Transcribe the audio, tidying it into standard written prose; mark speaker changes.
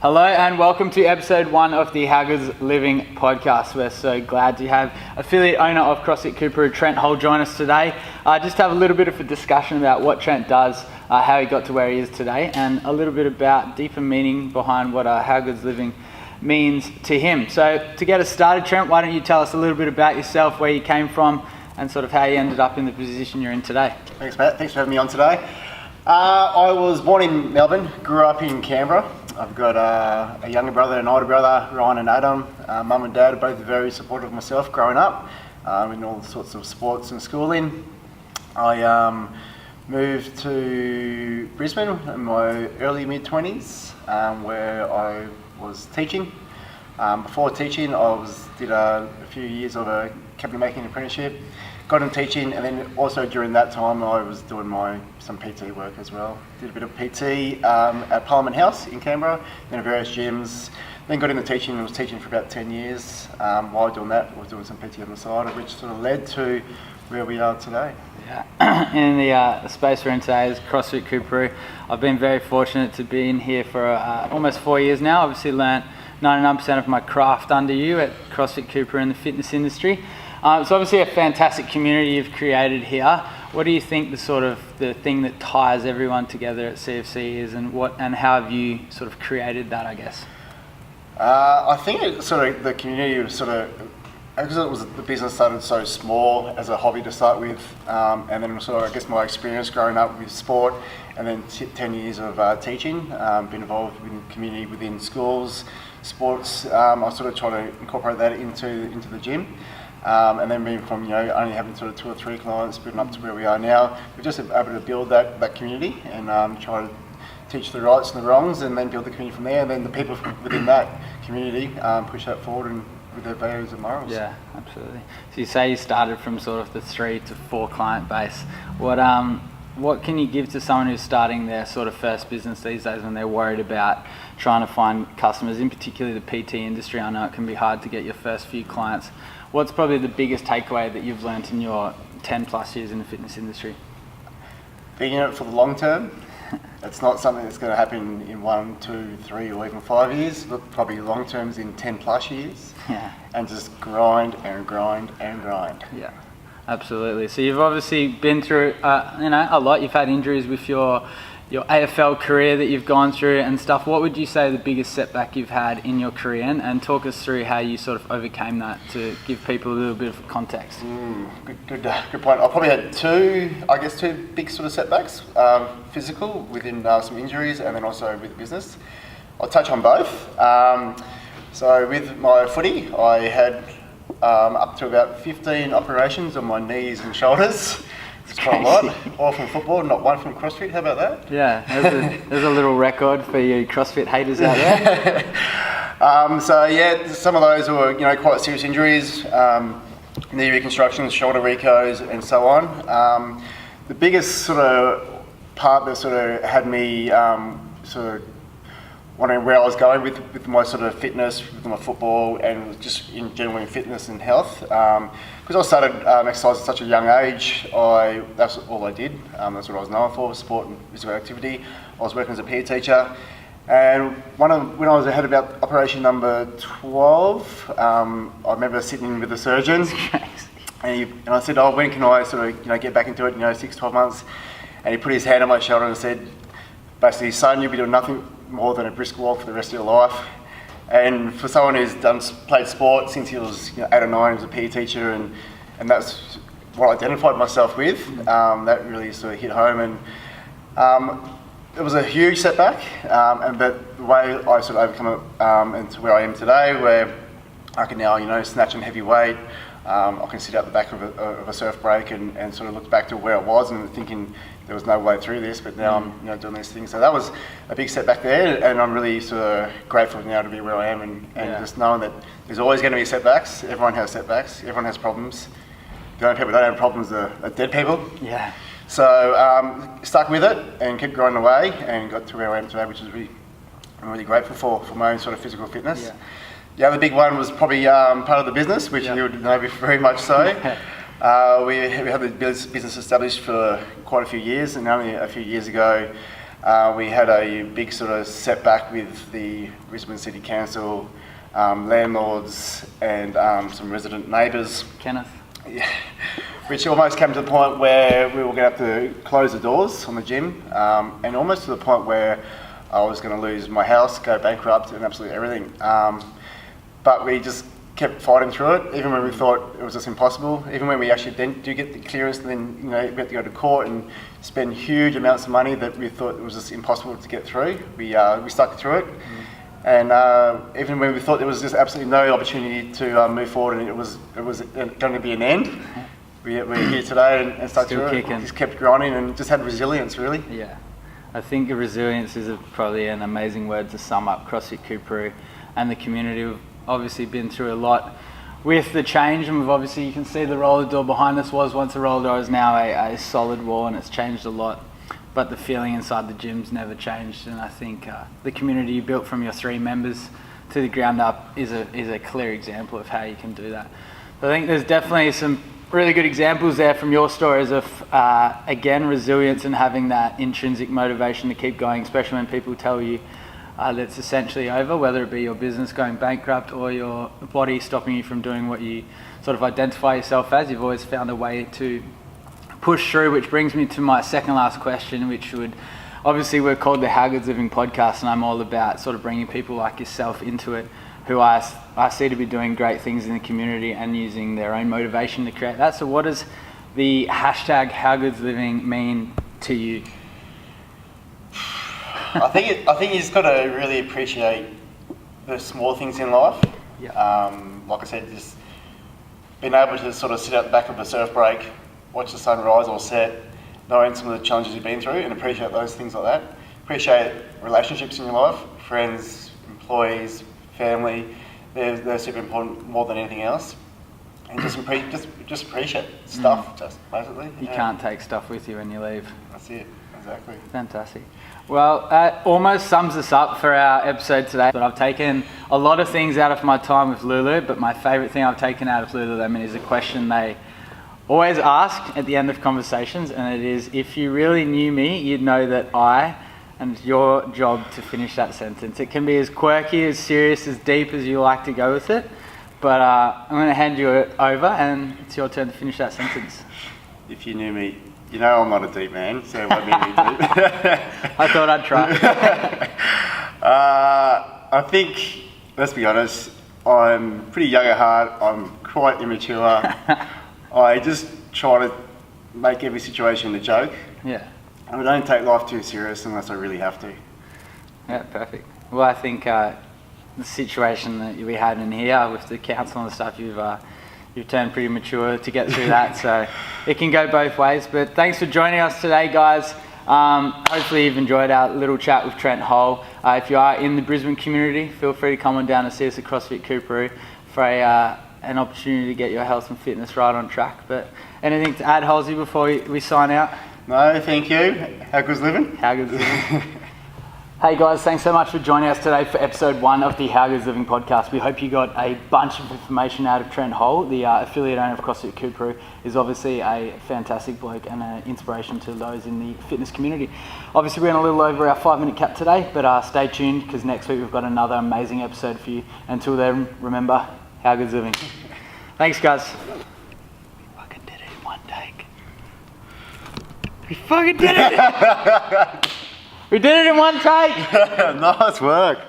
Speaker 1: Hello and welcome to episode 1 of the How Good's Living podcast. We're so glad to have affiliate owner of CrossFit Cooper, Trent, join us today. Just have a little bit of a discussion about what Trent does, how he got to where he is today, and a little bit about deeper meaning behind what How Good's Living means to him. So to get us started, Trent, why don't you tell us a little bit about yourself, where you came from, and sort of how you ended up in the position you're in today.
Speaker 2: Thanks, Matt. Thanks for having me on today. I was born in Melbourne, grew up in Canberra. I've got a younger brother and an older brother, Ryan and Adam. Mum and dad are both very supportive of myself growing up in all sorts of sports and schooling. I moved to Brisbane in my early mid-20s where I was teaching. Before teaching, I did a few years of a cabinet making apprenticeship, got into teaching, and then also during that time I was doing some PT work as well. Did a bit of PT at Parliament House in Canberra, then at various gyms, then got into teaching and was teaching for about 10 years. While doing that, I was doing some PT on the side, which sort of led to where we are today.
Speaker 1: Yeah, in the space we're in today is CrossFit Cooper. I've been very fortunate to be in here for almost 4 years now. Obviously learnt 99% of my craft under you at CrossFit Cooper in the fitness industry. It's obviously a fantastic community you've created here. What do you think the thing that ties everyone together at CFC is, and how have you sort of created that, I guess?
Speaker 2: I think the community was because the business started so small as a hobby to start with, and then I guess my experience growing up with sport, and then 10 years of teaching, been involved in community within schools, sports. I sort of try to incorporate that into the gym. And then being from only having sort of 2 or 3 clients, building up to where we are now, we're just able to build that community and try to teach the rights and the wrongs, and then build the community from there. And then the people within that community push that forward and with their values and morals.
Speaker 1: Yeah, absolutely. So you say you started from sort of the 3 to 4 client base. What can you give to someone who's starting their sort of first business these days when they're worried about trying to find customers, in particular the PT industry? I know it can be hard to get your first few clients. What's probably the biggest takeaway that you've learnt in your 10 plus years in the fitness industry?
Speaker 2: Being in it for the long term. It's not something that's going to happen in 1, 2, 3 or even 5 years, but probably long terms in 10 plus years.
Speaker 1: Yeah.
Speaker 2: And just grind and grind and grind.
Speaker 1: Yeah, absolutely. So you've obviously been through a lot. You've had injuries with your AFL career that you've gone through and stuff. What would you say the biggest setback you've had in your career, and talk us through how you sort of overcame that to give people a little bit of context?
Speaker 2: Good point. I probably had two big sort of setbacks, physical within some injuries, and then also with the business. I'll touch on both. So with my footy, I had up to about 15 operations on my knees and shoulders. It's quite a lot. All from football, not one from CrossFit. How about that?
Speaker 1: Yeah, there's a little record for you CrossFit haters out there.
Speaker 2: Some of those were quite serious injuries, knee reconstructions, shoulder recos, and so on. The biggest sort of part that sort of had me sort of wondering where I was going with my sort of fitness, with my football, and just in general in fitness and health. Because I started exercise at such a young age, that's all I did. That's what I was known for, sport and physical activity. I was working as a PE teacher, and when I was ahead about operation number 12, I remember sitting with the surgeon, and I said, when can I sort of get back into it? 6, 12 months, and he put his hand on my shoulder and said, basically, son, you'll be doing nothing more than a brisk walk for the rest of your life. And for someone who's played sport since he was 8 or 9, as a PE teacher, and that's what I identified myself with, that really sort of hit home. And it was a huge setback, but the way I sort of overcome it and to where I am today, where I can now snatch on heavy weight, I can sit out the back of a surf break and sort of look back to where I was and thinking there was no way through this, but now I'm doing these things. So that was a big setback there, and I'm really sort of grateful now to be where I am and just knowing that there's always going to be setbacks. Everyone has setbacks. Everyone has problems. The only people that don't have problems are dead people.
Speaker 1: Yeah.
Speaker 2: So stuck with it and kept growing away and got to where I am today, which is I'm really grateful for my own sort of physical fitness.
Speaker 1: Yeah.
Speaker 2: The other big one was probably part of the business, which you would know very much so. We had the business established for quite a few years, and only a few years ago We had a big sort of setback with the Brisbane City Council, landlords and some resident neighbours.
Speaker 1: Kenneth.
Speaker 2: Yeah, which almost came to the point where we were going to have to close the doors on the gym, and almost to the point where I was going to lose my house, go bankrupt and absolutely everything. But we just kept fighting through it, even when we thought it was just impossible. Even when we actually then do get the clearance, then we have to go to court and spend huge amounts of money that we thought it was just impossible to get through. We stuck through it, and even when we thought there was just absolutely no opportunity to move forward, and it was going to be an end, we're here today and stuck through it. Just kept grinding and just had resilience, really.
Speaker 1: Yeah, I think resilience is probably an amazing word to sum up CrossFit Coorparoo and the community. We've obviously been through a lot with the change, and you can see the roller door behind us was once a roller door, is now a solid wall, and it's changed a lot. But the feeling inside the gym's never changed, and I think the community you built from your 3 members to the ground up is a clear example of how you can do that. So I think there's definitely some really good examples there from your stories of, again, resilience and having that intrinsic motivation to keep going, especially when people tell you that it's essentially over, whether it be your business going bankrupt or your body stopping you from doing what you sort of identify yourself as. You've always found a way to push through, which brings me to my second last question, which we're called the How Good's Living podcast, and I'm all about sort of bringing people like yourself into it, who I see to be doing great things in the community and using their own motivation to create that. So what does the hashtag How Good's Living mean to you?
Speaker 2: I think you just got to really appreciate the small things in life.
Speaker 1: Yeah.
Speaker 2: Like I said, just being able to sort of sit at the back of a surf break, watch the sun rise or set, knowing some of the challenges you've been through, and appreciate those things like that. Appreciate relationships in your life, friends, employees, family. They're super important more than anything else. And just appreciate stuff, just basically.
Speaker 1: You can't take stuff with you when you leave.
Speaker 2: That's it, exactly.
Speaker 1: Fantastic. Well, that almost sums us up for our episode today. But I've taken a lot of things out of my time with Lulu, but my favourite thing I've taken out of Lululemon is a question they always ask at the end of conversations, and it is, if you really knew me, you'd know that and it's your job to finish that sentence. It can be as quirky, as serious, as deep as you like to go with it, but I'm going to hand you it over, and it's your turn to finish that sentence.
Speaker 2: If you knew me, you know I'm not a deep man, so it won't be any deep.
Speaker 1: I thought I'd try.
Speaker 2: I think, let's be honest, I'm pretty young at heart, I'm quite immature. I just try to make every situation a joke.
Speaker 1: Yeah.
Speaker 2: And I don't take life too serious unless I really have to.
Speaker 1: Yeah, perfect. Well, I think the situation that we had in here with the council and stuff, you've turned pretty mature to get through that, so it can go both ways. But thanks for joining us today, guys. Hopefully you've enjoyed our little chat with Trent Hull. If you are in the Brisbane community, feel free to come on down and see us at CrossFit Coorparoo for an opportunity to get your health and fitness right on track. But anything to add, Halsey, before we sign out?
Speaker 2: No, thank you. How good's living?
Speaker 1: How good's living. Hey guys, thanks so much for joining us today for episode 1 of the How Good's Living podcast. We hope you got a bunch of information out of Trent Hull, the affiliate owner of CrossFit Coorparoo. Is obviously a fantastic bloke and an inspiration to those in the fitness community. Obviously we went a little over our 5-minute cap today, but stay tuned because next week we've got another amazing episode for you. Until then, remember, how good's living. Thanks guys. We fucking did it in one take. We fucking did it! We did it in one take!
Speaker 2: Nice work.